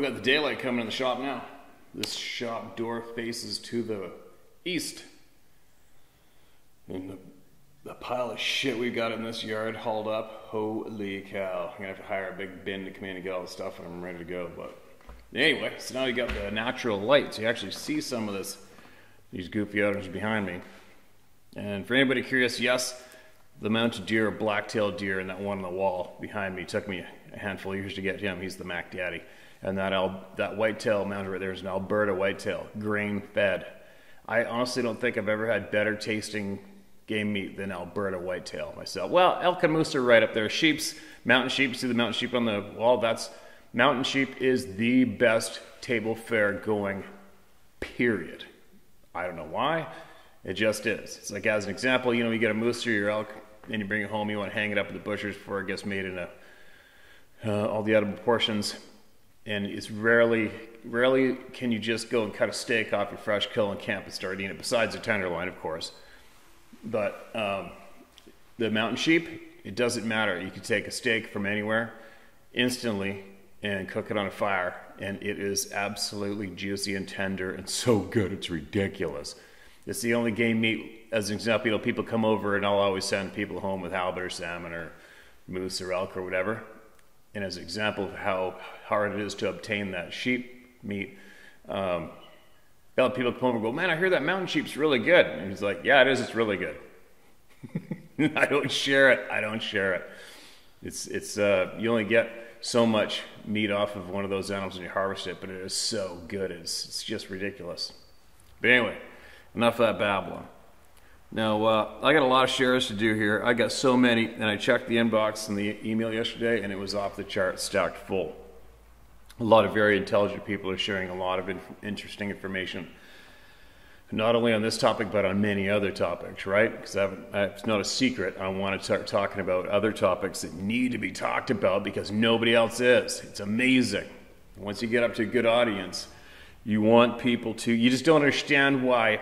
we got the daylight coming in the shop now. This shop door faces to the east. And the pile of shit we got in this yard hauled up, holy cow. I'm gonna have to hire a big bin to come in and get all the stuff and I'm ready to go. But anyway, so now you got the natural light, so you actually see some of these goofy items behind me. And for anybody curious, yes, the mounted deer, black-tailed deer, and that one on the wall behind me, took me a handful of years to get him. He's the Mac Daddy. And that whitetail mounted right there is an Alberta whitetail, grain-fed. I honestly don't think I've ever had better tasting game meat than Alberta whitetail myself. Well, elk and moose are right up there. Sheep's, mountain sheep, see the mountain sheep on the wall? Mountain sheep is the best table fare going, period. I don't know why, it just is. It's like, as an example, you get a moose or your elk, and you bring it home, you want to hang it up in the bushes before it gets made into all the edible portions. And it's rarely can you just go and cut a steak off your fresh kill and camp and start eating it, besides the tenderloin, of course. But the mountain sheep, it doesn't matter. You can take a steak from anywhere instantly and cook it on a fire, and it is absolutely juicy and tender and so good, it's ridiculous. It's the only game meat, as an example, people come over and I'll always send people home with halibut or salmon or moose or elk or whatever. And as an example of how hard it is to obtain that sheep meat, people come over and go, man, I hear that mountain sheep's really good. And he's like, yeah, it is, it's really good. I don't share it. It's you only get so much meat off of one of those animals when you harvest it, but it is so good, it's just ridiculous. But anyway, enough of that babbling. Now, I got a lot of shares to do here. I got so many, and I checked the inbox and the email yesterday, and it was off the chart, stacked full. A lot of very intelligent people are sharing a lot of interesting information, not only on this topic, but on many other topics, right? Because it's not a secret. I want to start talking about other topics that need to be talked about because nobody else is. It's amazing. Once you get up to a good audience, you want people to, you just don't understand why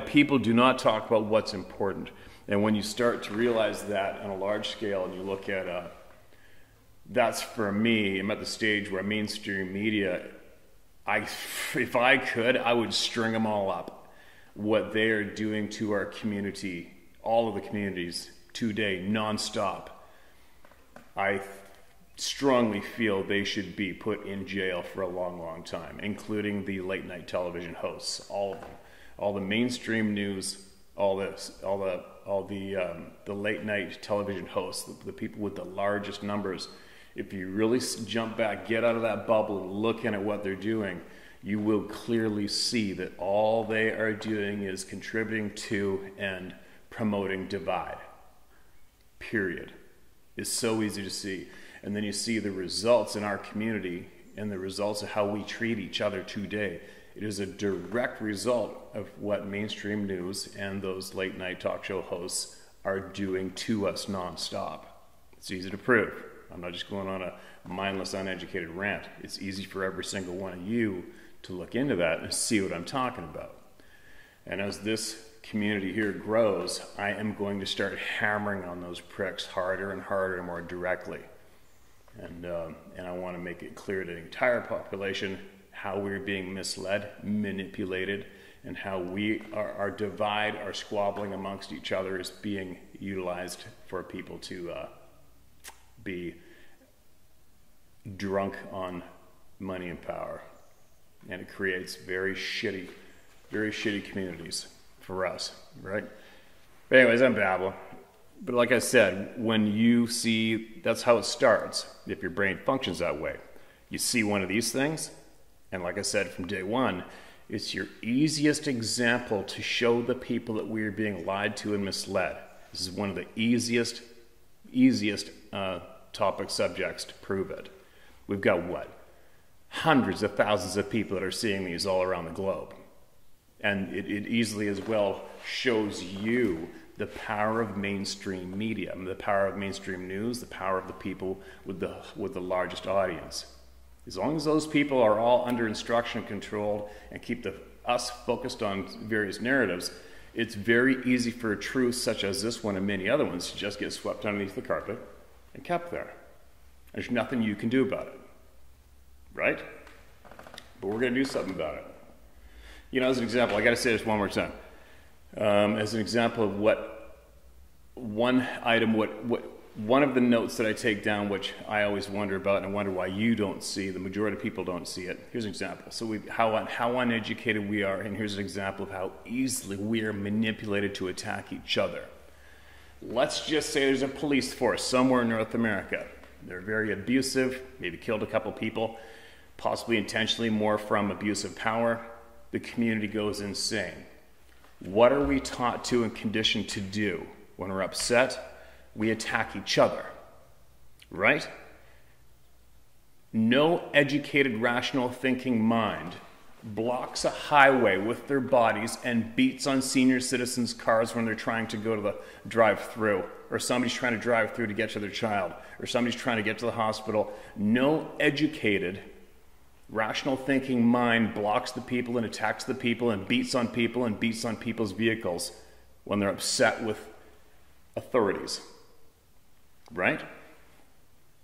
people do not talk about what's important. And when you start to realize that on a large scale and you look at, that's for me, I'm at the stage where mainstream media, if I could, I would string them all up. What they are doing to our community, all of the communities today, nonstop, I strongly feel they should be put in jail for a long, long time, including the late night television hosts, all of them. All the mainstream news, all the late night television hosts, the people with the largest numbers. If you really jump back, get out of that bubble and look at what they're doing, you will clearly see that all they are doing is contributing to and promoting divide. Period. It's so easy to see. And then you see the results in our community and the results of how we treat each other today. It is a direct result of what mainstream news and those late night talk show hosts are doing to us nonstop. It's easy to prove. I'm not just going on a mindless, uneducated rant. It's easy for every single one of you to look into that and see what I'm talking about. And as this community here grows, I am going to start hammering on those pricks harder and harder and more directly. And I want to make it clear to the entire population how we're being misled, manipulated, and how our divide, our squabbling amongst each other is being utilized for people to be drunk on money and power. And it creates very shitty communities for us, right? But anyways, I'm babbling. But like I said, when you see, that's how it starts, if your brain functions that way. You see one of these things, and like I said from day one, it's your easiest example to show the people that we are being lied to and misled. This is one of the easiest topic subjects to prove it. We've got what? Hundreds of thousands of people that are seeing these all around the globe. And it easily as well shows you the power of mainstream media, the power of mainstream news, the power of the people with the largest audience. As long as those people are all under instruction and control and keep us focused on various narratives, it's very easy for truths such as this one and many other ones to just get swept underneath the carpet and kept there. There's nothing you can do about it. right? But we're going to do something about it. You know, as an example, I got to say this one more time. As an example of what one of the notes that I take down, which I always wonder about, and I wonder why you don't see, the majority of people don't see it. Here's an example. So how uneducated we are, and here's an example of how easily we are manipulated to attack each other. Let's just say there's a police force somewhere in North America. They're very abusive, maybe killed a couple people, possibly intentionally, more from abuse of power. The community goes insane. What are we taught to and conditioned to do? When we're upset, we attack each other, right? No educated, rational thinking mind blocks a highway with their bodies and beats on senior citizens' cars when they're trying to go to the drive-through, or somebody's trying to drive through to get to their child, or somebody's trying to get to the hospital. No educated, rational thinking mind blocks the people and attacks the people and beats on people's vehicles when they're upset with authorities, right?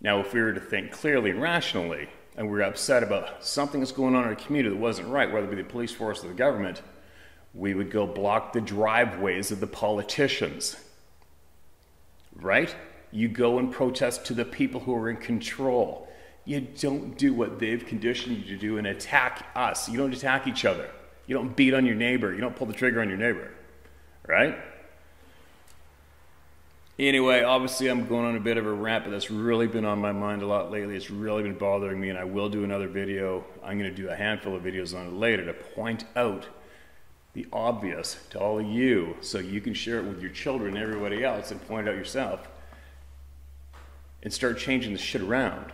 Now, if we were to think clearly and rationally, and we're upset about something that's going on in our community that wasn't right, whether it be the police force or the government, we would go block the driveways of the politicians, right? You go and protest to the people who are in control. You don't do what they've conditioned you to do and attack us. You don't attack each other. You don't beat on your neighbor. You don't pull the trigger on your neighbor, right? Anyway, obviously I'm going on a bit of a rant, but that's really been on my mind a lot lately. It's really been bothering me, and I will do another video. I'm going to do a handful of videos on it later to point out the obvious to all of you so you can share it with your children and everybody else and point it out yourself and start changing the shit around.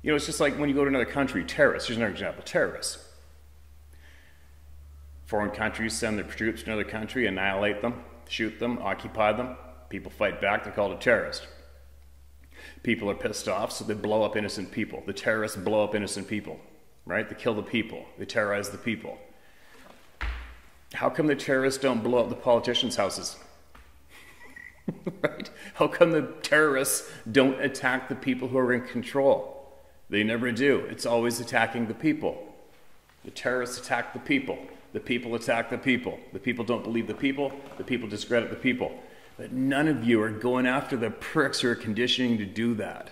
You know, it's just like when you go to another country, terrorists. Here's another example, terrorists. Foreign countries send their troops to another country, annihilate them, shoot them, occupy them. People fight back, they're called a terrorist. People are pissed off, so they blow up innocent people. The terrorists blow up innocent people, right? They kill the people, they terrorize the people. How come the terrorists don't blow up the politicians' houses? Right? How come the terrorists don't attack the people who are in control? They never do. It's always attacking the people. The terrorists attack the people attack the people. The people don't believe the people discredit the people. But none of you are going after the pricks who are conditioning to do that.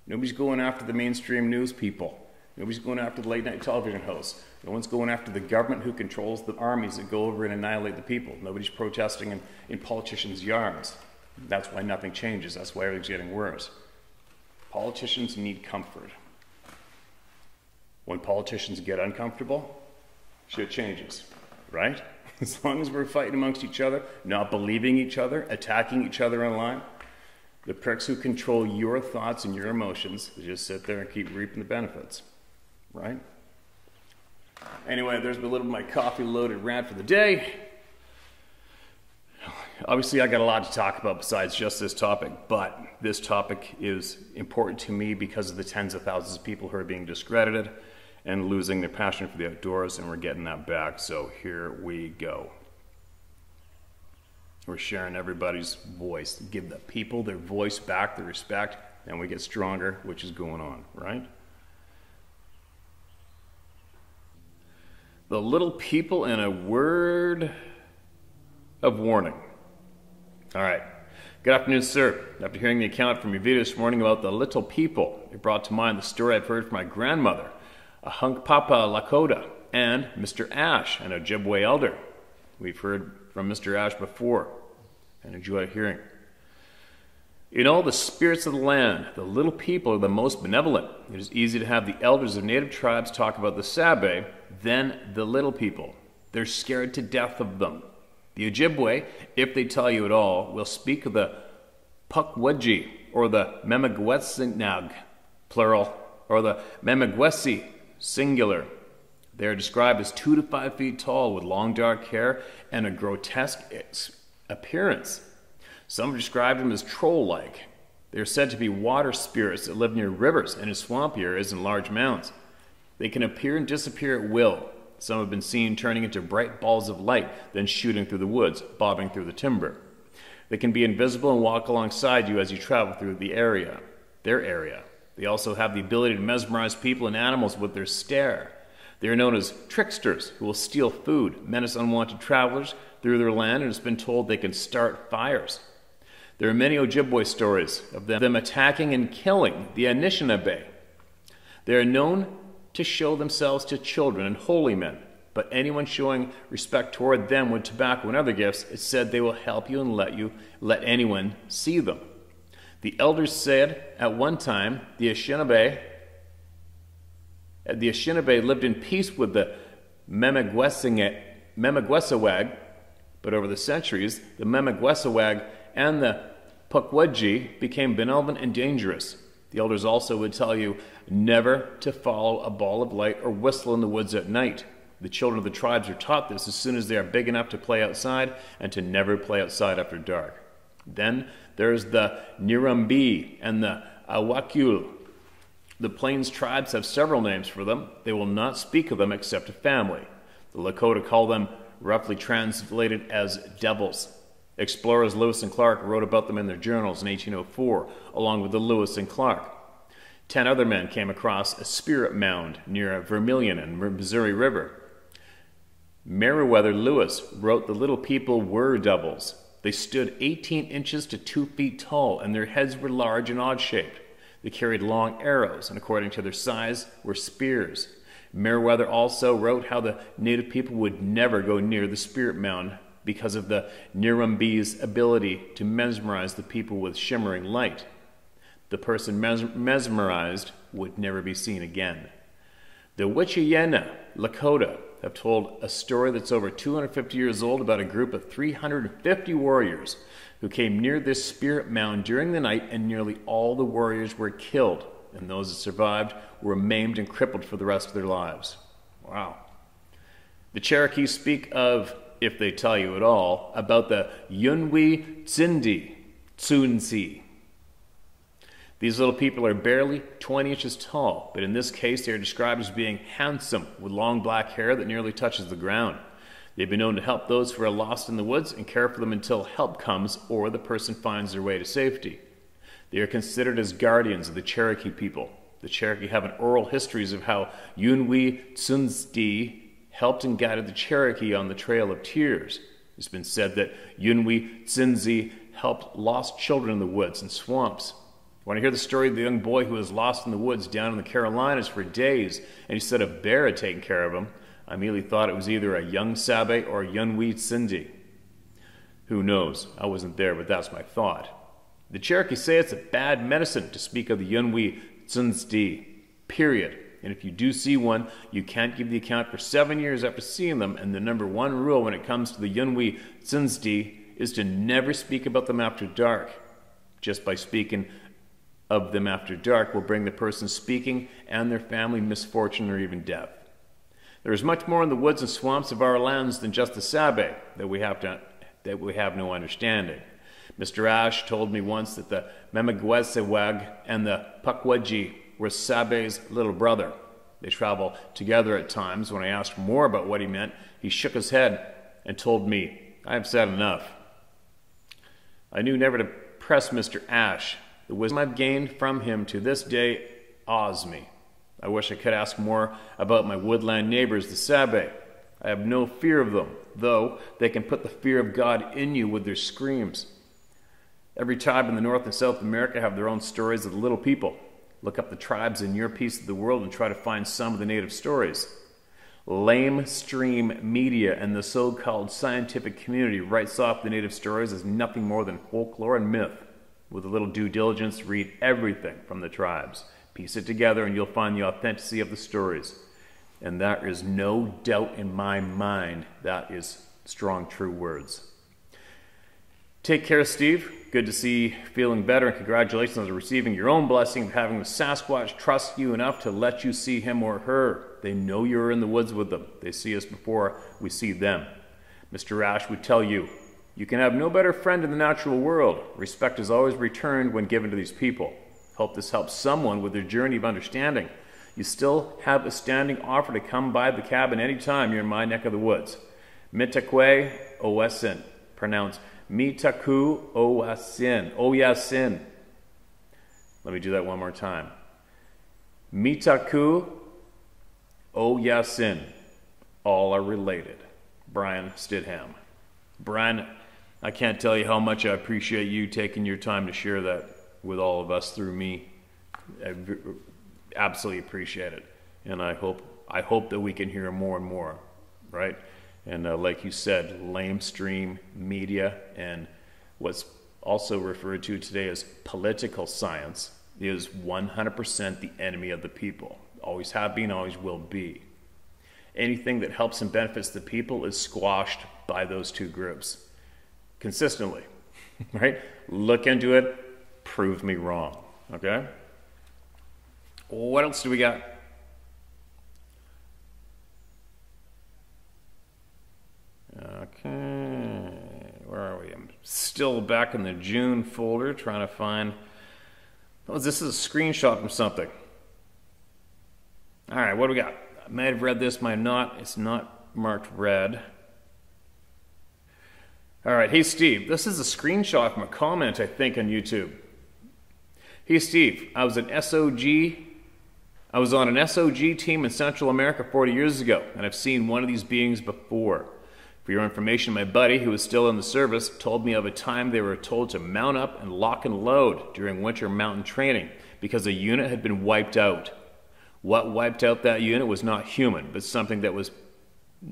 Nobody's going after the mainstream news people. Nobody's going after the late night television hosts. No one's going after the government who controls the armies that go over and annihilate the people. Nobody's protesting in politicians' yards. That's why nothing changes. That's why everything's getting worse. Politicians need comfort. When politicians get uncomfortable, shit changes, right? As long as we're fighting amongst each other, not believing each other, attacking each other online, the pricks who control your thoughts and your emotions, they just sit there and keep reaping the benefits, right? Anyway, there's been a little of my coffee-loaded rant for the day. Obviously, I got a lot to talk about besides just this topic, but this topic is important to me because of the tens of thousands of people who are being discredited and losing their passion for the outdoors, and we're getting that back, so here we go. We're sharing everybody's voice. Give the people their voice back, their respect, and we get stronger, which is going on, right? The little people and a word of warning. All right. Good afternoon, sir. After hearing the account from your video this morning about the little people, it brought to mind the story I've heard from my grandmother, a Hunkpapa Lakota, and Mr. Ash, an Ojibwe elder. We've heard from Mr. Ash before and enjoyed hearing. In all the spirits of the land, the little people are the most benevolent. It is easy to have the elders of native tribes talk about the Sabe than the little people. They're scared to death of them. The Ojibwe, if they tell you at all, will speak of the Pukwudgie or the Memagwesinag, plural, or the Memagwesi, singular. They are described as 2 to 5 feet tall with long dark hair and a grotesque appearance. Some have described them as troll-like. They are said to be water spirits that live near rivers and in swamp areas and large mounds. They can appear and disappear at will. Some have been seen turning into bright balls of light, then shooting through the woods, bobbing through the timber. They can be invisible and walk alongside you as you travel through their area. They They also have the ability to mesmerize people and animals with their stare. They are known as tricksters who will steal food, menace unwanted travelers through their land, and it's been told they can start fires. There are many Ojibwe stories of them attacking and killing the Anishinaabe. They are known to show themselves to children and holy men, but anyone showing respect toward them with tobacco and other gifts, it's said they will help you and let anyone see them. The elders said at one time the Anishinaabe lived in peace with the Memiwesawag, but over the centuries, the Memiwesawag and the Pukwudgie became benevolent and dangerous. The elders also would tell you never to follow a ball of light or whistle in the woods at night. The children of the tribes are taught this as soon as they are big enough to play outside and to never play outside after dark. Then there's the Nirumbi and the Awakul. The Plains tribes have several names for them. They will not speak of them except to family. The Lakota call them, roughly translated as devils. Explorers Lewis and Clark wrote about them in their journals in 1804, along with the Lewis and Clark. 10 other men came across a spirit mound near Vermilion and Missouri River. Meriwether Lewis wrote the little people were devils. They stood 18 inches to 2 feet tall, and their heads were large and odd-shaped. They carried long arrows, and according to their size, were spears. Meriwether also wrote how the native people would never go near the spirit mound because of the Nirumbi's ability to mesmerize the people with shimmering light. The person mesmerized would never be seen again. The Wichiyena Lakota have told a story that's over 250 years old about a group of 350 warriors who came near this spirit mound during the night, and nearly all the warriors were killed, and those that survived were maimed and crippled for the rest of their lives. Wow. The Cherokees speak of, if they tell you at all, about the Yunwi Tsindi Tsunsi. These little people are barely 20 inches tall, but in this case they are described as being handsome with long black hair that nearly touches the ground. They've been known to help those who are lost in the woods and care for them until help comes or the person finds their way to safety. They are considered as guardians of the Cherokee people. The Cherokee have an oral histories of how Yunwi Tsunsti helped and guided the Cherokee on the Trail of Tears. It's been said that Yunwi Tsunzi helped lost children in the woods and swamps. Want to hear the story of the young boy who was lost in the woods down in the Carolinas for days, and he said a bear had taken care of him? I immediately thought it was either a young Sabe or a Yunwi Tsindi. Who knows? I wasn't there, but that's my thought. The Cherokee say it's a bad medicine to speak of the Yunwi Tsunsti, period. And if you do see one, you can't give the account for 7 years after seeing them, and the number one rule when it comes to the Yunwi Tsunsti is to never speak about them after dark. Just by speaking of them after dark will bring the person speaking and their family misfortune or even death. There is much more in the woods and swamps of our lands than just the Sabe that we have no understanding. Mr. Ash told me once that the Memiwesawag and the Pukwudgie were Sabe's little brother. They travel together at times. When I asked more about what he meant, he shook his head and told me, "I have said enough." I knew never to press Mr. Ash. The wisdom I've gained from him to this day awes me. I wish I could ask more about my woodland neighbors, the Sabe. I have no fear of them, though they can put the fear of God in you with their screams. Every tribe in the North and South America have their own stories of the little people. Look up the tribes in your piece of the world and try to find some of the native stories. Lamestream media and the so-called scientific community writes off the native stories as nothing more than folklore and myth. With a little due diligence, read everything from the tribes. Piece it together and you'll find the authenticity of the stories. And there is no doubt in my mind that is strong, true words. Take care, Steve. Good to see you feeling better, and congratulations on receiving your own blessing of having the Sasquatch trust you enough to let you see him or her. They know you're in the woods with them. They see us before we see them. Mr. Ash would tell you, you can have no better friend in the natural world. Respect is always returned when given to these people. Hope this helps someone with their journey of understanding. You still have a standing offer to come by the cabin anytime you're in my neck of the woods. Mitakwe Owesin, pronounced Mitaku Owasin. Oyasin. Let me do that one more time. Mitaku Oyasin. All are related. Brian Stidham. Brian, I can't tell you how much I appreciate you taking your time to share that with all of us through me. I absolutely appreciate it. And I hope that we can hear more and more, right? And like you said, lamestream media and what's also referred to today as political science is 100% the enemy of the people. Always have been, always will be. Anything that helps and benefits the people is squashed by those two groups consistently, right? Look into it, prove me wrong, okay? What else do we got? Okay, where are we? I'm still back in the June folder trying to find... Oh, this is a screenshot from something. All right, what do we got? I might have read this, might have not. It's not marked red. All right, hey Steve, this is a screenshot from a comment, I think, on YouTube. Hey Steve, I was on an SOG team in Central America 40 years ago, and I've seen one of these beings before. For your information, my buddy, who was still in the service, told me of a time they were told to mount up and lock and load during winter mountain training because a unit had been wiped out. What wiped out that unit was not human, but something that was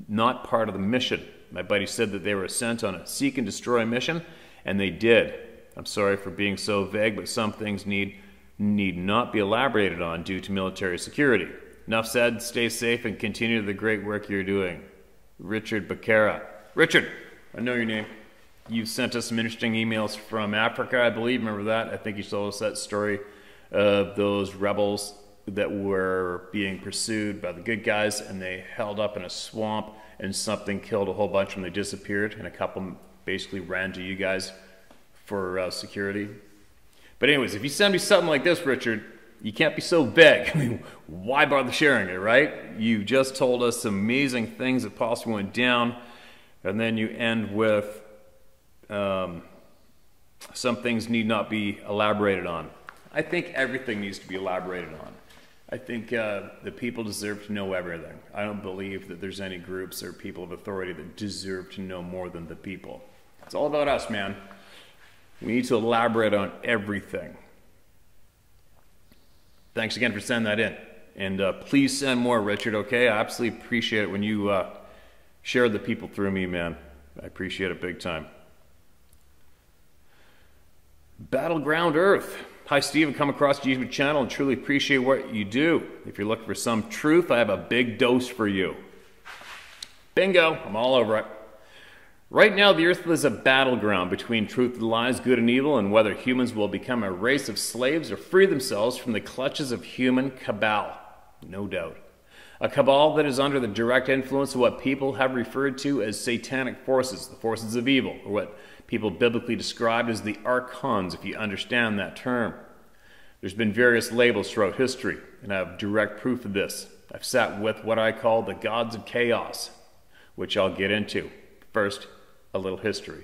not part of the mission. My buddy said that they were sent on a seek and destroy mission, and they did. I'm sorry for being so vague, but some things need not be elaborated on due to military security. Enough said, stay safe and continue the great work you're doing. Richard Becerra. Richard, I know your name. You sent us some interesting emails from Africa, I believe. Remember that? I think you told us that story of those rebels that were being pursued by the good guys, and they held up in a swamp, and something killed a whole bunch of them. They disappeared, and a couple basically ran to you guys for security. But anyways, if you send me something like this, Richard, you can't be so vague. I mean, why bother sharing it, right? You just told us some amazing things that possibly went down, and then you end with some things need not be elaborated on. I think everything needs to be elaborated on. I think the people deserve to know everything. I don't believe that there's any groups or people of authority that deserve to know more than the people. It's all about us, man. We need to elaborate on everything. Thanks again for sending that in. And please send more, Richard, okay? I absolutely appreciate it when you share the people through me, man. I appreciate it big time. Battleground Earth. Hi, Steve. I've come across the YouTube channel and truly appreciate what you do. If you're looking for some truth, I have a big dose for you. Bingo. I'm all over it. Right now, the Earth is a battleground between truth and lies, good and evil, and whether humans will become a race of slaves or free themselves from the clutches of human cabal. No doubt. A cabal that is under the direct influence of what people have referred to as satanic forces, the forces of evil, or what people biblically describe as the archons, if you understand that term. There's been various labels throughout history, and I have direct proof of this. I've sat with what I call the gods of chaos, which I'll get into. First, a little history.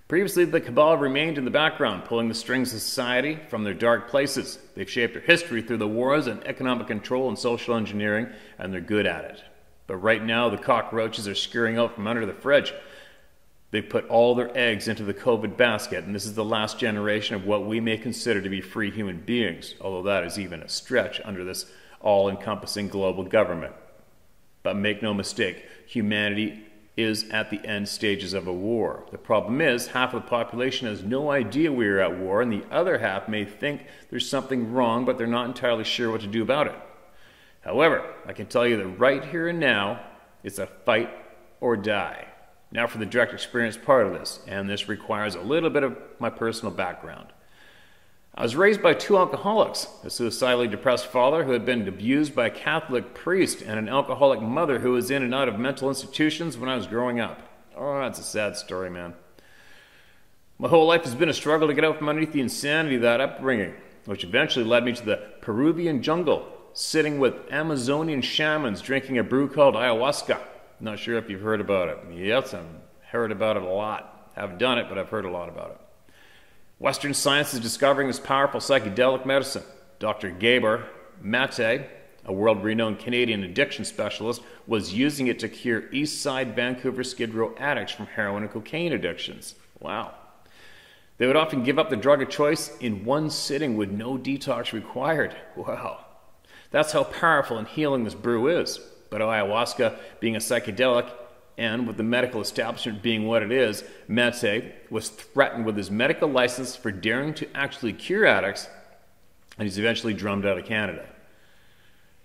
Previously, the cabal remained in the background, pulling the strings of society from their dark places. They've shaped their history through the wars and economic control and social engineering, and they're good at it. But right now, the cockroaches are scurrying out from under the fridge. They've put all their eggs into the COVID basket, and this is the last generation of what we may consider to be free human beings, although that is even a stretch under this all-encompassing global government. But make no mistake, humanity is at the end stages of a war. The problem is, half of the population has no idea we are at war, and the other half may think there's something wrong, but they're not entirely sure what to do about it. However, I can tell you that right here and now, it's a fight or die. Now for the direct experience part of this, and this requires a little bit of my personal background. I was raised by two alcoholics, a suicidally depressed father who had been abused by a Catholic priest, and an alcoholic mother who was in and out of mental institutions when I was growing up. Oh, that's a sad story, man. My whole life has been a struggle to get out from underneath the insanity of that upbringing, which eventually led me to the Peruvian jungle, sitting with Amazonian shamans drinking a brew called ayahuasca. Not sure if you've heard about it. Yes, I've heard about it a lot. Haven't done it, but I've heard a lot about it. Western science is discovering this powerful psychedelic medicine. Dr. Gaber, Mate, a world-renowned Canadian addiction specialist, was using it to cure East Side Vancouver Skid Row addicts from heroin and cocaine addictions. Wow. They would often give up the drug of choice in one sitting with no detox required. Wow. That's how powerful and healing this brew is. But ayahuasca being a psychedelic, and with the medical establishment being what it is, Mate was threatened with his medical license for daring to actually cure addicts, and he's eventually drummed out of Canada.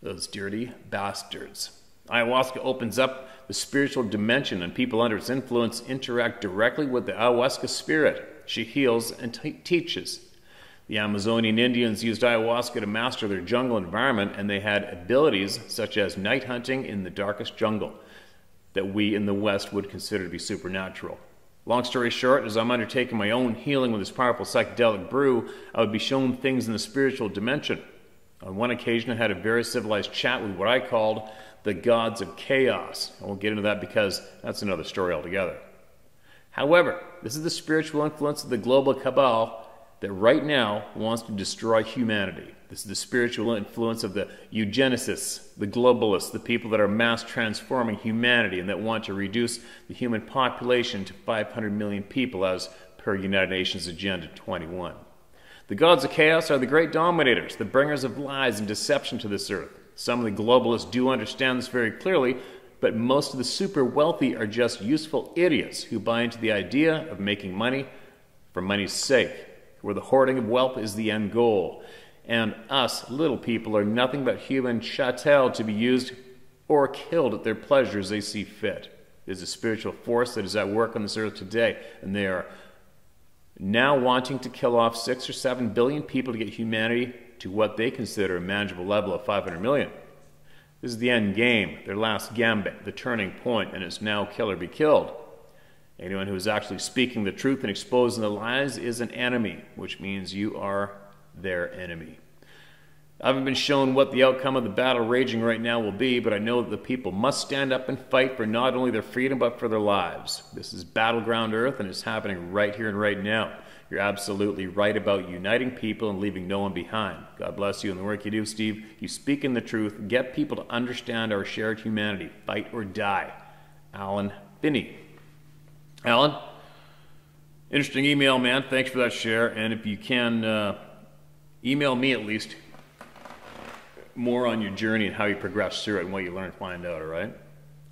Those dirty bastards. Ayahuasca opens up the spiritual dimension, and people under its influence interact directly with the ayahuasca spirit. She heals and teaches. The Amazonian Indians used ayahuasca to master their jungle environment, and they had abilities such as night hunting in the darkest jungle that we in the West would consider to be supernatural. Long story short, as I'm undertaking my own healing with this powerful psychedelic brew, I would be shown things in the spiritual dimension. On one occasion, I had a very civilized chat with what I called the gods of chaos. I won't get into that because that's another story altogether. However, this is the spiritual influence of the global cabal that right now wants to destroy humanity. This is the spiritual influence of the eugenicists, the globalists, the people that are mass transforming humanity and that want to reduce the human population to 500 million people as per United Nations Agenda 21. The gods of chaos are the great dominators, the bringers of lies and deception to this earth. Some of the globalists do understand this very clearly, but most of the super wealthy are just useful idiots who buy into the idea of making money for money's sake, where the hoarding of wealth is the end goal. And us, little people, are nothing but human chattel to be used or killed at their pleasure as they see fit. There's a spiritual force that is at work on this earth today, and they are now wanting to kill off 6 or 7 billion people to get humanity to what they consider a manageable level of 500 million. This is the end game, their last gambit, the turning point, and it's now kill or be killed. Anyone who is actually speaking the truth and exposing the lies is an enemy, which means you are their enemy. I haven't been shown what the outcome of the battle raging right now will be, but I know that the people must stand up and fight for not only their freedom, but for their lives. This is battleground Earth, and it's happening right here and right now. You're absolutely right about uniting people and leaving no one behind. God bless you in the work you do, Steve. You speak in the truth. Get people to understand our shared humanity. Fight or die. Alan Finney. Alan, interesting email, man. Thanks for that share. And if you can, email me at least more on your journey and how you progress through it and what you learn and find out, all right?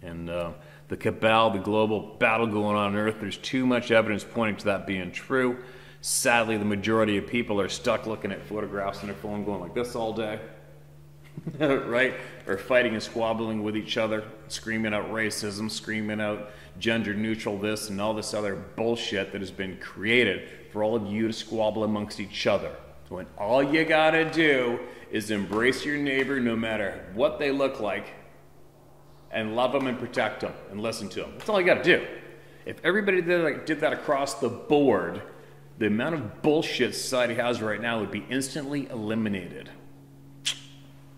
And the cabal, the global battle going on Earth, there's too much evidence pointing to that being true. Sadly, the majority of people are stuck looking at photographs on their phone going like this all day, right? Or fighting and squabbling with each other, screaming out racism, screaming out gender neutral this and all this other bullshit that has been created for all of you to squabble amongst each other. When all you gotta do is embrace your neighbor no matter what they look like and love them and protect them and listen to them. That's all you gotta do. If everybody did that across the board, the amount of bullshit society has right now would be instantly eliminated.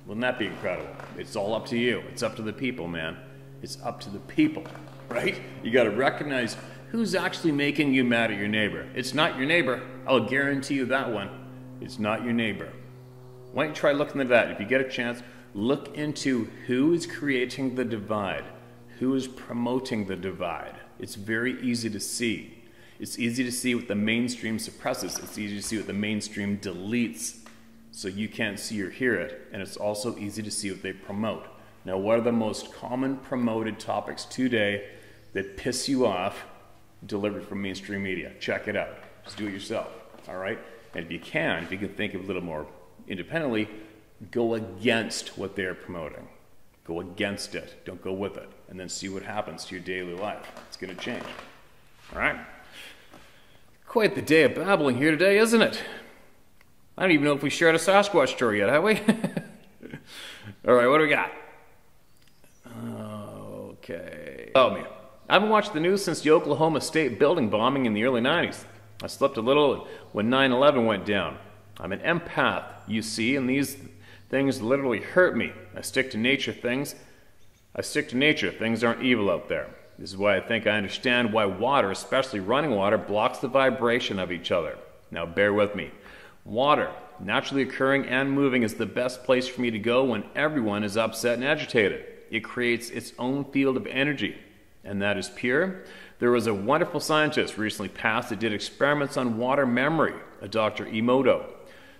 Wouldn't that be incredible? It's all up to you. It's up to the people, man. It's up to the people, right? You got to recognize who's actually making you mad at your neighbor. It's not your neighbor. I'll guarantee you that one. It's not your neighbor. Why don't you try looking at that? If you get a chance, look into who is creating the divide, who is promoting the divide. It's very easy to see. It's easy to see what the mainstream suppresses. It's easy to see what the mainstream deletes so you can't see or hear it. And it's also easy to see what they promote. Now, what are the most common promoted topics today that piss you off delivered from mainstream media? Check it out. Just do it yourself, all right? And if you can think of a little more independently, go against what they're promoting. Go against it. Don't go with it. And then see what happens to your daily life. It's going to change. All right? Quite the day of babbling here today, isn't it? I don't even know if we shared a Sasquatch story yet, have we? All right, what do we got? Okay. Oh, man. I haven't watched the news since the Oklahoma State building bombing in the early 90s. I slept a little when 9/11 went down. I'm an empath, you see, and these things literally hurt me. I stick to nature. Things aren't evil out there. This is why I think I understand why water, especially running water, blocks the vibration of each other. Now bear with me. Water naturally occurring and moving, is the best place for me to go when everyone is upset and agitated. It creates its own field of energy, and that is pure. There was a wonderful scientist recently passed that did experiments on water memory, a Dr. Emoto.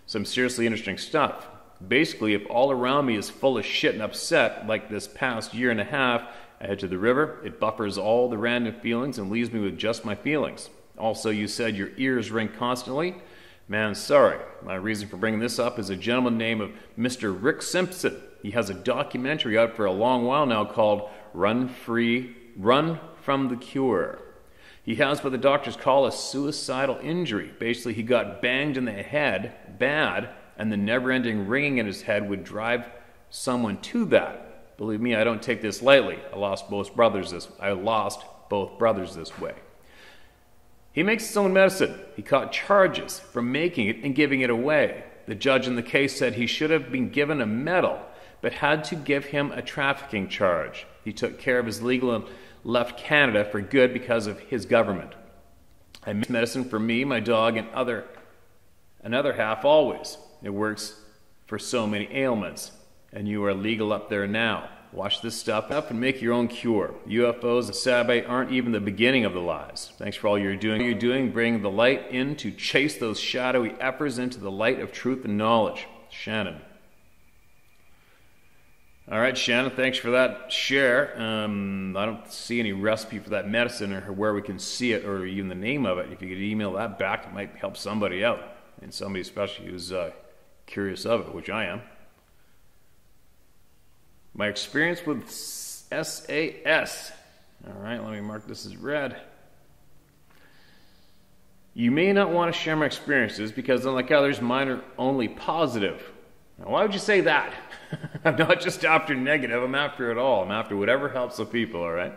Some seriously interesting stuff. Basically, if all around me is full of shit and upset, like this past year and a half, I head to the river, it buffers all the random feelings and leaves me with just my feelings. Also, you said your ears ring constantly. Man, sorry. My reason for bringing this up is a gentleman named Mr. Rick Simpson. He has a documentary out for a long while now called Run from the Cure. He has what the doctors call a suicidal injury. Basically, he got banged in the head bad, and the never-ending ringing in his head would drive someone to that. Believe me, I don't take this lightly. I lost both brothers this way. He makes his own medicine. He caught charges for making it and giving it away. The judge in the case said he should have been given a medal, but had to give him a trafficking charge. He took care of his legal and left Canada for good because of his government. I make medicine for me, my dog, and another half always. It works for so many ailments. And you are legal up there now. Wash this stuff up and make your own cure. UFOs and Sabe aren't even the beginning of the lies. Thanks for all you're doing. Bring the light in to chase those shadowy efforts into the light of truth and knowledge. Shannon. All right, Shannon, thanks for that share. I don't see any recipe for that medicine or where we can see it or even the name of it. If you could email that back, it might help somebody out. And somebody especially who's curious of it, which I am. My experience with SAS. All right, let me mark this as red. You may not want to share my experiences because, unlike others, mine are only positive. Now, why would you say that? I'm not just after negative, I'm after it all. I'm after whatever helps the people, all right?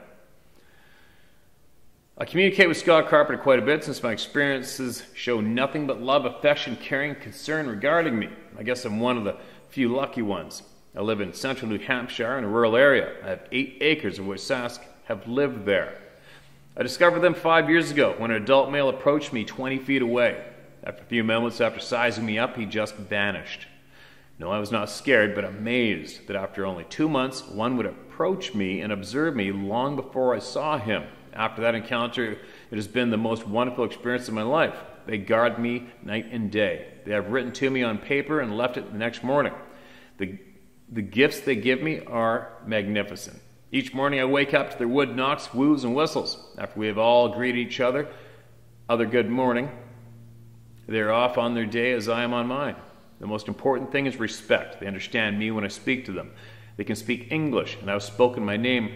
I communicate with Scott Carpenter quite a bit since my experiences show nothing but love, affection, caring, concern regarding me. I guess I'm one of the few lucky ones. I live in central New Hampshire in a rural area. I have 8 acres of which Sask have lived there. I discovered them 5 years ago when an adult male approached me 20 feet away. After a few moments after sizing me up, he just vanished. No, I was not scared, but amazed that after only 2 months, one would approach me and observe me long before I saw him. After that encounter, it has been the most wonderful experience of my life. They guard me night and day. They have written to me on paper and left it the next morning. The gifts they give me are magnificent. Each morning I wake up to their wood knocks, woos, and whistles. After we have all greeted each other good morning, they are off on their day as I am on mine. The most important thing is respect. They understand me when I speak to them. They can speak English, and I have spoken my name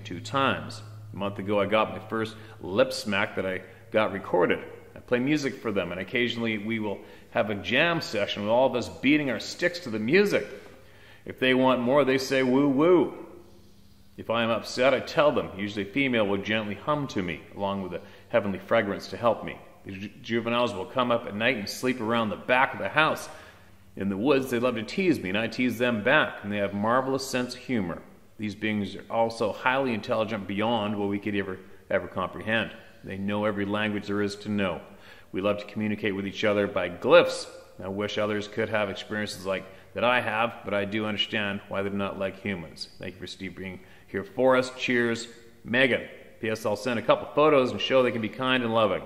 2 times. A month ago I got my first lip smack that I got recorded. I play music for them, and occasionally we will have a jam session with all of us beating our sticks to the music. If they want more, they say woo woo. If I am upset, I tell them. Usually a female will gently hum to me, along with a heavenly fragrance to help me. The juveniles will come up at night and sleep around the back of the house. In the woods, they love to tease me, and I tease them back, and they have marvelous sense of humor. These beings are also highly intelligent beyond what we could ever comprehend. They know every language there is to know. We love to communicate with each other by glyphs. I wish others could have experiences like that I have, but I do understand why they're not like humans. Thank you for Steve being here for us. Cheers, Megan. P.S. I'll send a couple photos and show they can be kind and loving.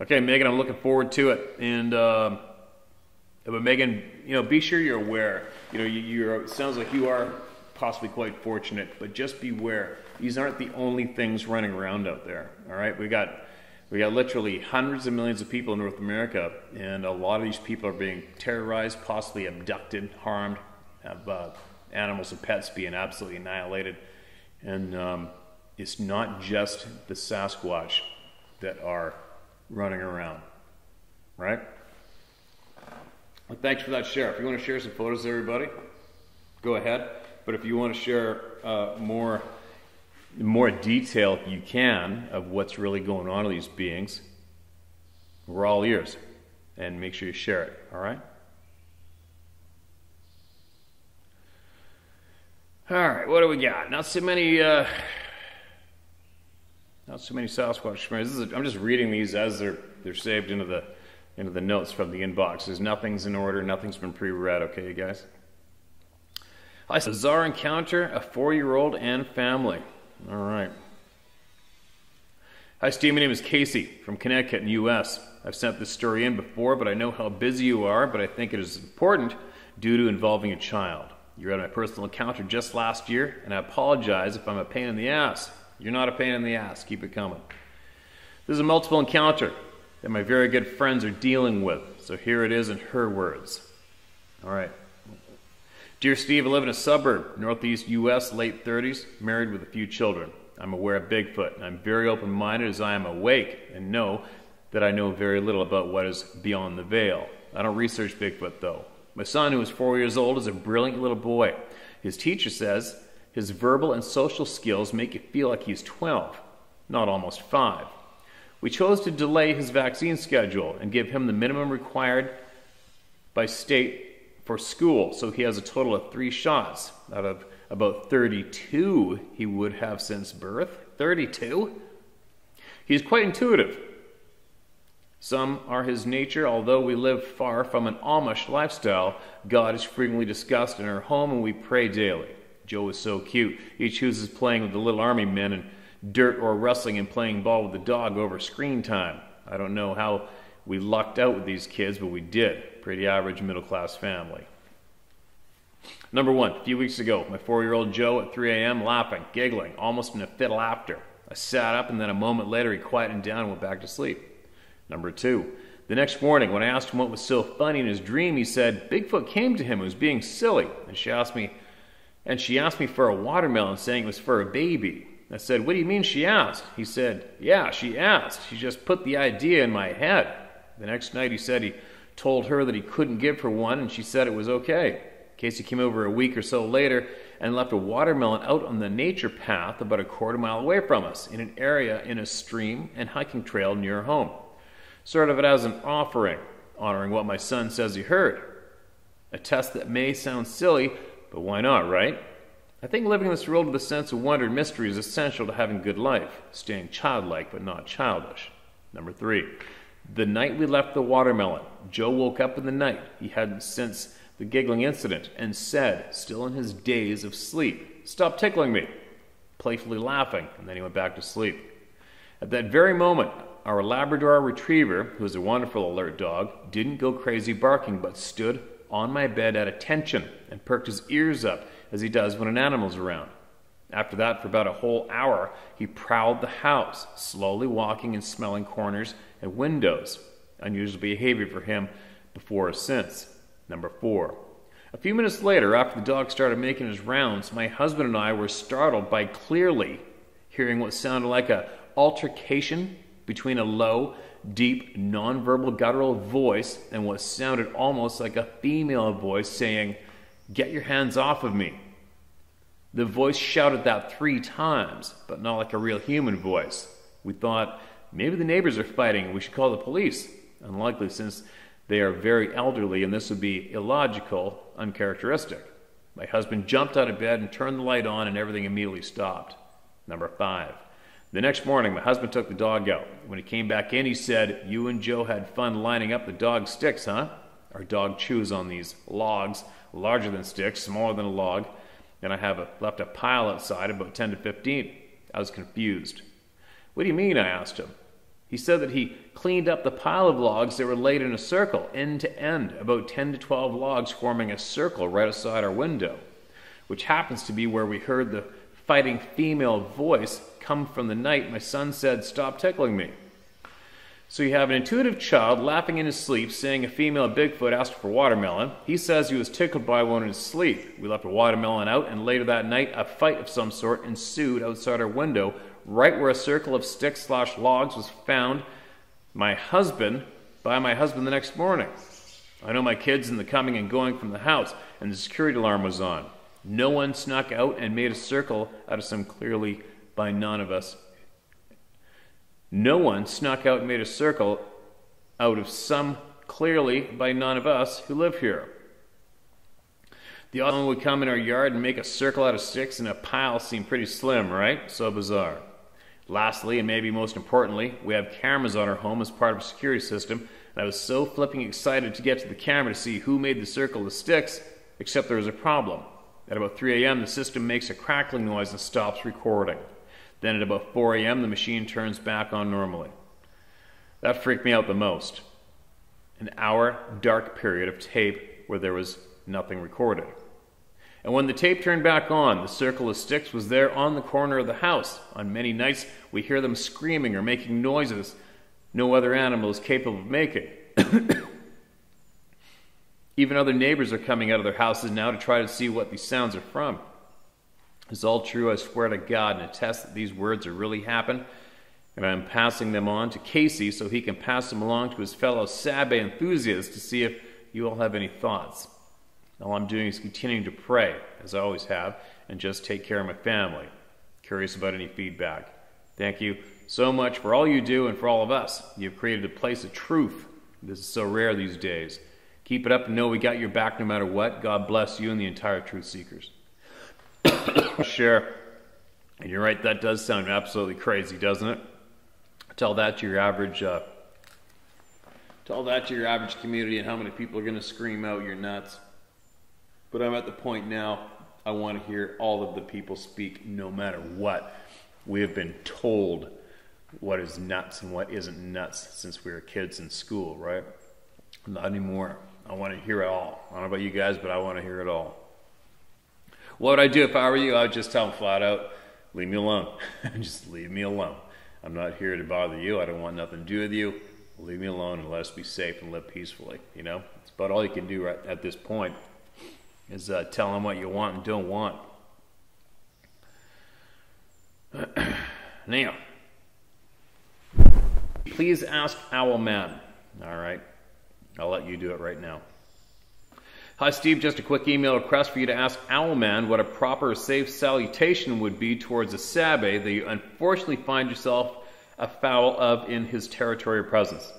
Okay, Megan, I'm looking forward to it. And but Megan, be sure you're aware. It sounds like you are possibly quite fortunate, but just beware. These aren't the only things running around out there. All right, we got literally hundreds of millions of people in North America, and a lot of these people are being terrorized, possibly abducted, harmed, have animals and pets being absolutely annihilated. And it's not just the Sasquatch that are running around, right? Well, thanks for that share. If you want to share some photos, everybody, go ahead. But if you want to share more detail, if you can, of what's really going on with these beings, we're all ears. And make sure you share it, all right? All right, what do we got? Not so many Sasquatch experiences. I'm just reading these as they're saved into into the notes from the inboxes. Nothing's in order. Nothing's been pre-read. Okay, you guys? I said, bizarre encounter, a 4-year-old and family. All right. Hi, Steve. My name is Casey from Connecticut in the U.S. I've sent this story in before, but I know how busy you are, but I think it is important due to involving a child. You read my personal encounter just last year, and I apologize if I'm a pain in the ass. You're not a pain in the ass. Keep it coming. This is a multiple encounter that my very good friends are dealing with, so here it is in her words. All right. Dear Steve, I live in a suburb, northeast U.S., late 30s, married with a few children. I'm aware of Bigfoot, and I'm very open-minded as I am awake and know that I know very little about what is beyond the veil. I don't research Bigfoot, though. My son, who is 4 years old, is a brilliant little boy. His teacher says his verbal and social skills make it feel like he's 12, not almost 5. We chose to delay his vaccine schedule and give him the minimum required by state for school, so he has a total of 3 shots out of about 32 he would have since birth. 32? He's quite intuitive. Some are his nature. Although we live far from an Amish lifestyle, God is frequently discussed in our home and we pray daily. Joe is so cute. He chooses playing with the little army men and dirt or wrestling and playing ball with the dog over screen time. I don't know how we lucked out with these kids, but we did. Pretty average middle-class family. Number 1, a few weeks ago, my 4-year-old Joe at 3 a.m. laughing, giggling, almost in a fit of laughter. I sat up and then a moment later he quieted down and went back to sleep. Number 2, the next morning when I asked him what was so funny in his dream, he said Bigfoot came to him and was being silly. And she asked me for a watermelon, saying it was for a baby. I said, what do you mean she asked? He said, yeah, she asked. She just put the idea in my head. The next night he said he told her that he couldn't give her one and she said it was okay. Casey came over a week or so later and left a watermelon out on the nature path about a quarter-mile away from us in an area in a stream and hiking trail near home. Sort of it as an offering, honoring what my son says he heard. A test that may sound silly, but why not, right? I think living in this world with a sense of wonder and mystery is essential to having a good life, staying childlike but not childish. Number 3, the night we left the watermelon, Joe woke up in the night. He hadn't since the giggling incident and said, still in his daze of sleep, stop tickling me, playfully laughing, and then he went back to sleep. At that very moment, our Labrador Retriever, who is a wonderful alert dog, didn't go crazy barking but stood on my bed at attention and perked his ears up as he does when an animal's around. After that, for about a whole hour, he prowled the house, slowly walking and smelling corners and windows. Unusual behavior for him before or since. Number 4. A few minutes later, after the dog started making his rounds, my husband and I were startled by clearly hearing what sounded like an altercation between a low, deep, nonverbal guttural voice and what sounded almost like a female voice saying, "Get your hands off of me." The voice shouted that 3 times, but not like a real human voice. We thought, maybe the neighbors are fighting and we should call the police. Unlikely, since they are very elderly and this would be illogical, uncharacteristic. My husband jumped out of bed and turned the light on and everything immediately stopped. Number 5. The next morning, my husband took the dog out. When he came back in, he said, "You and Joe had fun lining up the dog sticks, huh?" Our dog chews on these logs, larger than sticks, smaller than a log, and I have left a pile outside, about 10 to 15. I was confused. "What do you mean?" I asked him. He said that he cleaned up the pile of logs that were laid in a circle, end to end, about 10 to 12 logs forming a circle right outside our window, which happens to be where we heard the fighting female voice come from the night my son said, "Stop tickling me." So you have an intuitive child laughing in his sleep, saying a female Bigfoot asked for watermelon. He says he was tickled by one in his sleep. We left a watermelon out, and later that night, a fight of some sort ensued outside our window, right where a circle of sticks/logs was found by my husband the next morning. I know my kids in the coming and going from the house, and the security alarm was on. No one snuck out and made a circle out of some clearly by none of us. No one snuck out and made a circle out of some clearly by none of us who live here. The odd one would come in our yard and make a circle out of sticks, and a pile seemed pretty slim, right? So bizarre. Lastly, and maybe most importantly, we have cameras on our home as part of a security system, and I was so flipping excited to get to the camera to see who made the circle of sticks, except there was a problem. At about 3 a.m., the system makes a crackling noise and stops recording. Then at about 4 a.m., the machine turns back on normally. That freaked me out the most. An hour dark period of tape where there was nothing recorded. And when the tape turned back on, the circle of sticks was there on the corner of the house. On many nights, we hear them screaming or making noises no other animal is capable of making. Even other neighbors are coming out of their houses now to try to see what these sounds are from. It's all true, I swear to God, and attest that these words are really happened. And I'm passing them on to Casey so he can pass them along to his fellow Sabbath enthusiasts to see if you all have any thoughts. All I'm doing is continuing to pray, as I always have, and just take care of my family. Curious about any feedback. Thank you so much for all you do and for all of us. You've created a place of truth. This is so rare these days. Keep it up and know we got your back no matter what. God bless you and the entire Truth Seekers. Sure. And you're right, that does sound absolutely crazy, doesn't it? Tell that to your average community and how many people are going to scream out you're nuts. But I'm at the point now I want to hear all of the people speak no matter what. We have been told what is nuts and what isn't nuts since we were kids in school, right? Not anymore. I want to hear it all. I don't know about you guys, but I want to hear it all. What would I do if I were you? I would just tell them flat out, leave me alone. Just leave me alone. I'm not here to bother you. I don't want nothing to do with you. Leave me alone and let us be safe and live peacefully. You know, it's about all you can do right at this point is tell them what you want and don't want. Now, please ask Owlman. All right, I'll let you do it right now. Hi, Steve. Just a quick email request for you to ask Owlman what a proper safe salutation would be towards a Sabbath that you unfortunately find yourself afoul of in his territory or presence.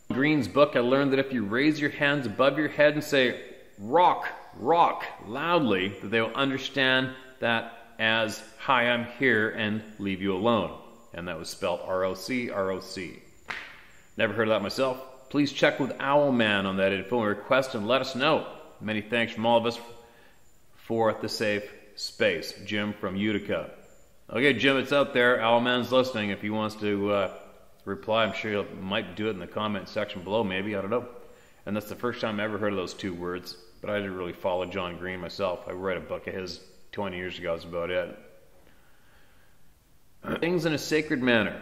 In Green's book, I learned that if you raise your hands above your head and say, rock, rock, loudly, that they will understand that as, hi, I'm here, and leave you alone. And that was spelled R-O-C, R-O-C. Never heard of that myself. Please check with Owlman on that info and request and let us know. Many thanks from all of us for the safe space. Jim from Utica. Okay, Jim, it's out there. Owlman's listening. If he wants to reply, I'm sure he might do it in the comment section below, maybe. I don't know. And that's the first time I ever heard of those two words. But I didn't really follow John Green myself. I read a book of his 20 years ago. That's about it. Things in a sacred manner.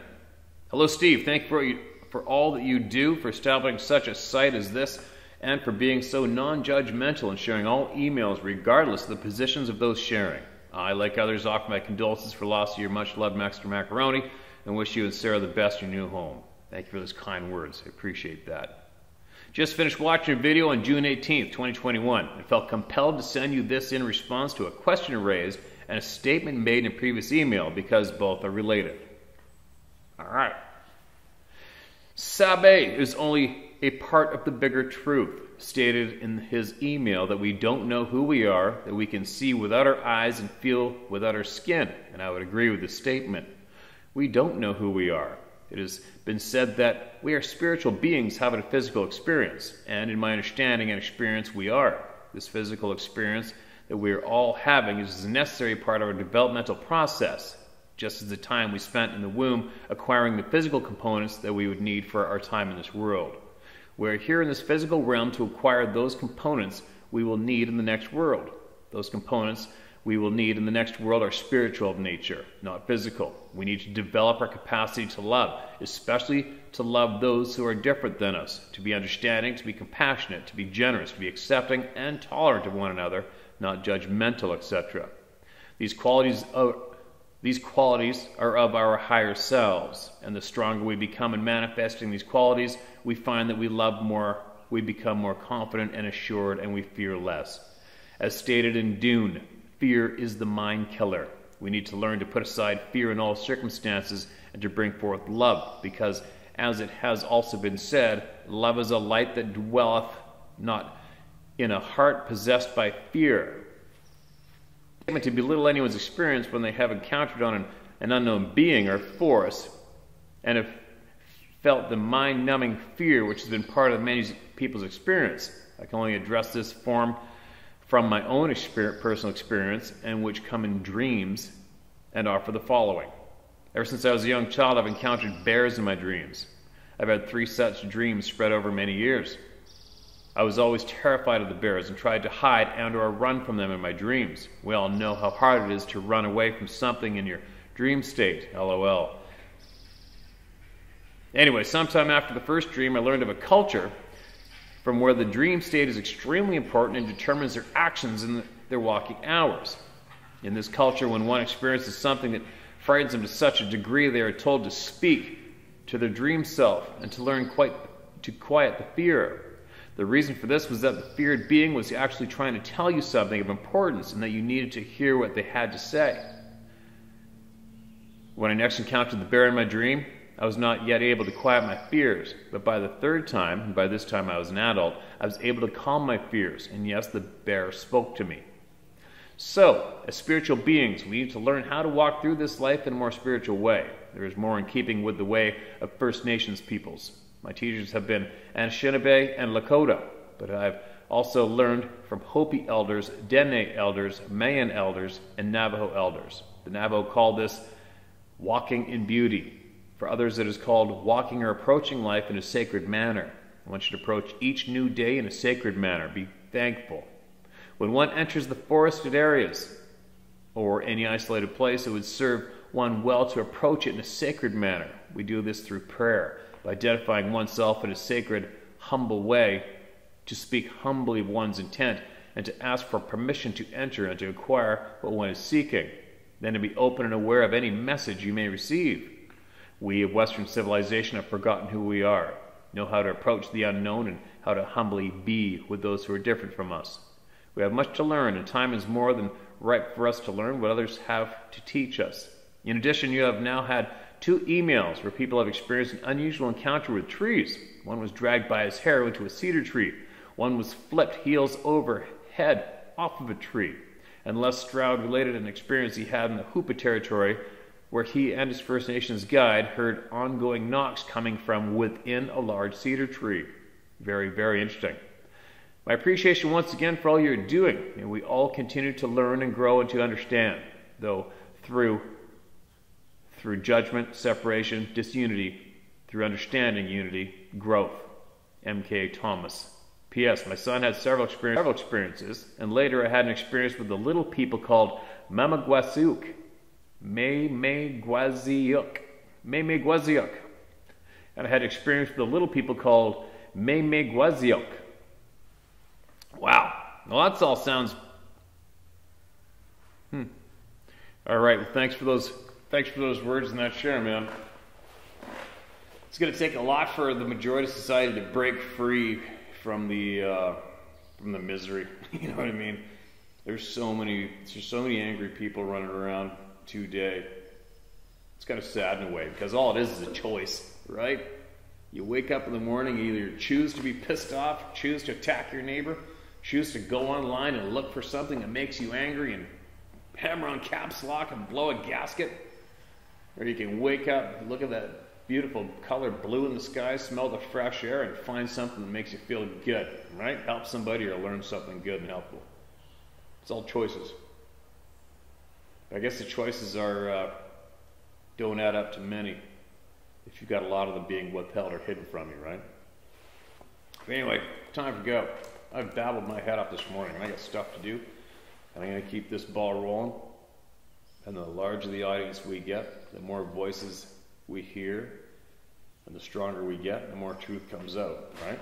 Hello, Steve. Thank you for all that you do, for establishing such a site as this, and for being so non-judgmental and sharing all emails regardless of the positions of those sharing. I, like others, offer my condolences for loss of your much-loved Master Macaroni and wish you and Sarah the best in your new home. Thank you for those kind words. I appreciate that. Just finished watching a video on June 18th, 2021, and felt compelled to send you this in response to a question raised and a statement made in a previous email because both are related. All right. Sabbath is only a part of the bigger truth, stated in his email that we don't know who we are, that we can see without our eyes and feel without our skin. And I would agree with this statement. We don't know who we are. It has been said that we are spiritual beings having a physical experience. And in my understanding and experience, we are. This physical experience that we are all having is a necessary part of our developmental process, just as the time we spent in the womb acquiring the physical components that we would need for our time in this world. We're here in this physical realm to acquire those components we will need in the next world. Those components we will need in the next world are spiritual in nature, not physical. We need to develop our capacity to love, especially to love those who are different than us, to be understanding, to be compassionate, to be generous, to be accepting and tolerant of one another, not judgmental, etc. These qualities are of our higher selves, and the stronger we become in manifesting these qualities, we find that we love more, we become more confident and assured, and we fear less. As stated in Dune, fear is the mind killer. We need to learn to put aside fear in all circumstances and to bring forth love, because, as it has also been said, love is a light that dwelleth not in a heart possessed by fear. To belittle anyone's experience when they have encountered on an unknown being or force, and if felt the mind-numbing fear which has been part of many people's experience. I can only address this form from my own personal experience, and which come in dreams, and offer the following. Ever since I was a young child, I've encountered bears in my dreams. I've had 3 such dreams spread over many years. I was always terrified of the bears and tried to hide and or run from them in my dreams. We all know how hard it is to run away from something in your dream state, LOL. Anyway, sometime after the first dream, I learned of a culture from where the dream state is extremely important and determines their actions in their waking hours. In this culture, when one experiences something that frightens them to such a degree, they are told to speak to their dream self and to learn to quiet the fear. The reason for this was that the feared being was actually trying to tell you something of importance and that you needed to hear what they had to say. When I next encountered the bear in my dream, I was not yet able to quiet my fears, but by the 3rd time, and by this time I was an adult, I was able to calm my fears, and yes, the bear spoke to me. So, as spiritual beings, we need to learn how to walk through this life in a more spiritual way. There is more in keeping with the way of First Nations peoples. My teachers have been Anishinaabe and Lakota, but I've also learned from Hopi elders, Dene elders, Mayan elders, and Navajo elders. The Navajo call this walking in beauty. For others, it is called walking or approaching life in a sacred manner. One should approach each new day in a sacred manner. Be thankful. When one enters the forested areas or any isolated place, it would serve one well to approach it in a sacred manner. We do this through prayer, by identifying oneself in a sacred, humble way, to speak humbly of one's intent, and to ask for permission to enter and to acquire what one is seeking, then to be open and aware of any message you may receive. We of Western civilization have forgotten who we are, know how to approach the unknown, and how to humbly be with those who are different from us. We have much to learn, and time is more than ripe for us to learn what others have to teach us. In addition, you have now had 2 emails where people have experienced an unusual encounter with trees. One was dragged by his hair into a cedar tree. One was flipped heels over head off of a tree. And Les Stroud related an experience he had in the Hoopa territory where he and his First Nations guide heard ongoing knocks coming from within a large cedar tree. Very, very interesting. My appreciation once again for all you're doing. And we all continue to learn and grow and to understand, though through judgment, separation, disunity, through understanding, unity, growth. M.K. Thomas. P.S. My son had several experiences, and later I had an experience with the little people called Mamagwasuk. Mamagwasiuk. And I had experience with the little people called Mamagwasiuk. Wow. Well, that all sounds... All right. Well, thanks for those words and that share, man. It's going to take a lot for the majority of society to break free from the misery. You know what I mean? There's so many angry people running around today. It's kind of sad in a way, because all it is a choice, right? You wake up in the morning, you either choose to be pissed off, choose to attack your neighbor, choose to go online and look for something that makes you angry and hammer on caps lock and blow a gasket. Or you can wake up, look at that beautiful color blue in the sky, smell the fresh air, and find something that makes you feel good, right? Help somebody or learn something good and helpful. It's all choices. I guess the choices don't add up to many if you've got a lot of them being withheld or hidden from you, right? But anyway, time to go. I've babbled my head up this morning, and I got stuff to do, and I'm going to keep this ball rolling. And the larger the audience we get, the more voices we hear, and the stronger we get, the more truth comes out, right?